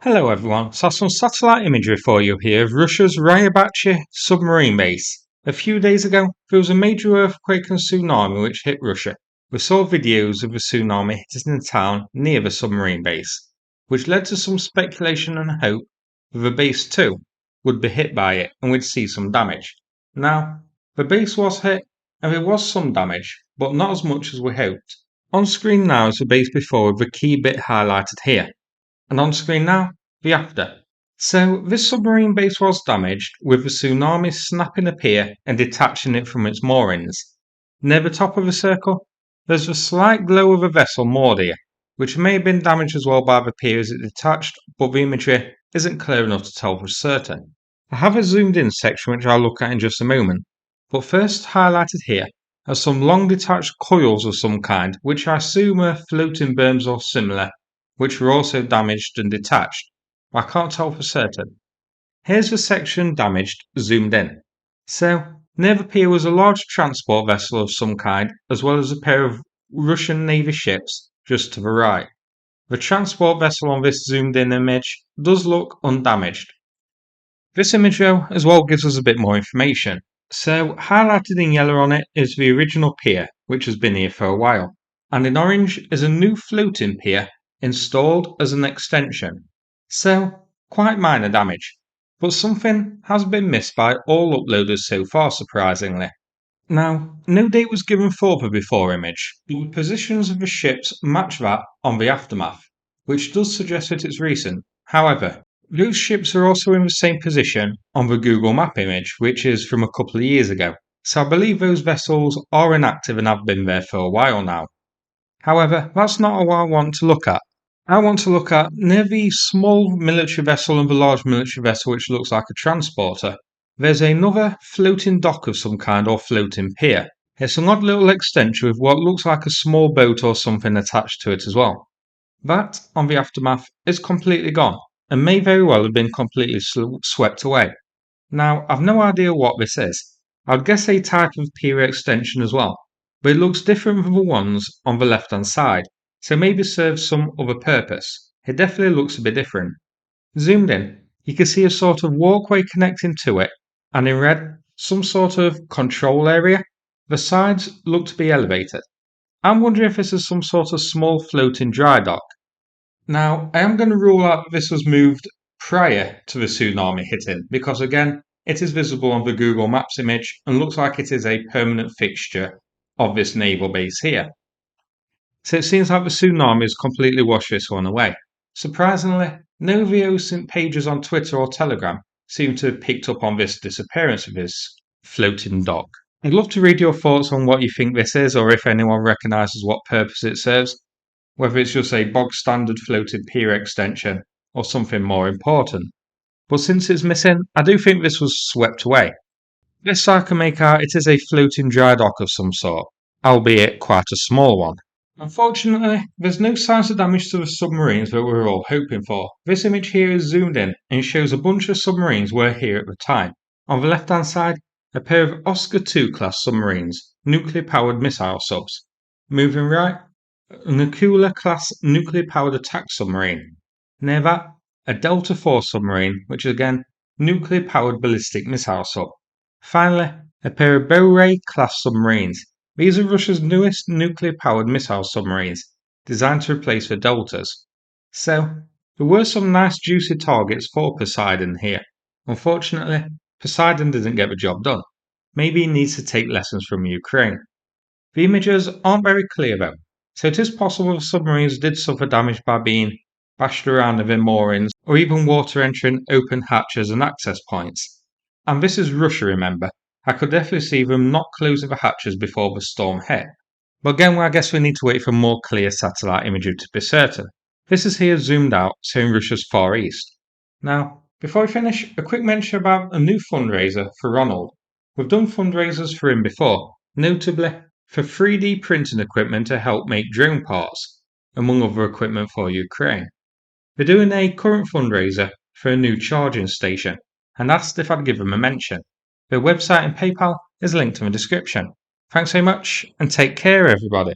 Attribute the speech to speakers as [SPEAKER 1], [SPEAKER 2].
[SPEAKER 1] Hello everyone, so some satellite imagery for you here of Russia's Rybachiy Submarine Base. A few days ago, there was a major earthquake and tsunami which hit Russia. We saw videos of the tsunami hitting the town near the submarine base, which led to some speculation and hope that the base too would be hit by it and we'd see some damage. Now, the base was hit and there was some damage, but not as much as we hoped. On screen now is the base before with the key bit highlighted here. And on screen now, the after. So this submarine base was damaged, with the tsunami snapping a pier and detaching it from its moorings. Near the top of the circle, there's a slight glow of a vessel moored here, which may have been damaged as well by the pier as it detached, but the imagery isn't clear enough to tell for certain. I have a zoomed in section which I'll look at in just a moment, but first highlighted here are some long detached coils of some kind, which I assume are floating berms or similar, which were also damaged and detached. I can't tell for certain. Here's the section damaged, zoomed in. So, near the pier was a large transport vessel of some kind, as well as a pair of Russian Navy ships just to the right. The transport vessel on this zoomed in image does look undamaged. This image though as well gives us a bit more information. So, highlighted in yellow on it is the original pier, which has been here for a while, and in orange is a new floating pier installed as an extension. So, quite minor damage, but something has been missed by all uploaders so far, surprisingly. Now, no date was given for the before image, but the positions of the ships match that on the aftermath, which does suggest that it's recent. However, those ships are also in the same position on the Google Map image, which is from a couple of years ago, so I believe those vessels are inactive and have been there for a while now. However, that's not what I want to look at. I want to look at near the small military vessel and the large military vessel, which looks like a transporter. There's another floating dock of some kind or floating pier. It's an odd little extension with what looks like a small boat or something attached to it as well. That, on the aftermath, is completely gone and may very well have been completely swept away. Now, I've no idea what this is. I'd guess a type of pier extension as well, but it looks different from the ones on the left hand side, so maybe serves some other purpose. It definitely looks a bit different. Zoomed in, you can see a sort of walkway connecting to it, and in red, some sort of control area. The sides look to be elevated. I'm wondering if this is some sort of small floating dry dock. Now, I am going to rule out that this was moved prior to the tsunami hitting, because again, it is visible on the Google Maps image and looks like it is a permanent fixture of this naval base here. So it seems like the tsunami has completely washed this one away. Surprisingly, no of the recent pages on Twitter or Telegram seem to have picked up on this disappearance of this floating dock. I'd love to read your thoughts on what you think this is, or if anyone recognises what purpose it serves, whether it's just a bog standard floated pier extension or something more important. But since it's missing, I do think this was swept away. This I can make out it is a floating dry dock of some sort, albeit quite a small one. Unfortunately, there's no signs of damage to the submarines that we were all hoping for. This image here is zoomed in and shows a bunch of submarines were here at the time. On the left hand side, a pair of Oscar II class submarines, nuclear powered missile subs. Moving right, an Akula class nuclear powered attack submarine. Near that, a Delta IV submarine, which is again nuclear powered ballistic missile sub. Finally, a pair of Boray class submarines. These are Russia's newest nuclear powered missile submarines, designed to replace the Deltas. So, there were some nice juicy targets for Poseidon here. Unfortunately, Poseidon didn't get the job done. Maybe he needs to take lessons from Ukraine. The images aren't very clear though, so it is possible the submarines did suffer damage by being bashed around in their moorings or even water entering open hatches and access points. And this is Russia, remember. I could definitely see them not closing the hatches before the storm hit. But again, I guess we need to wait for more clear satellite imagery to be certain. This is here zoomed out, showing Russia's Far East. Now, before we finish, a quick mention about a new fundraiser for Ronald. We've done fundraisers for him before, notably for 3D printing equipment to help make drone parts, among other equipment for Ukraine. They're doing a current fundraiser for a new charging station, and asked if I'd give them a mention. Their website and PayPal is linked in the description. Thanks so much, and take care everybody.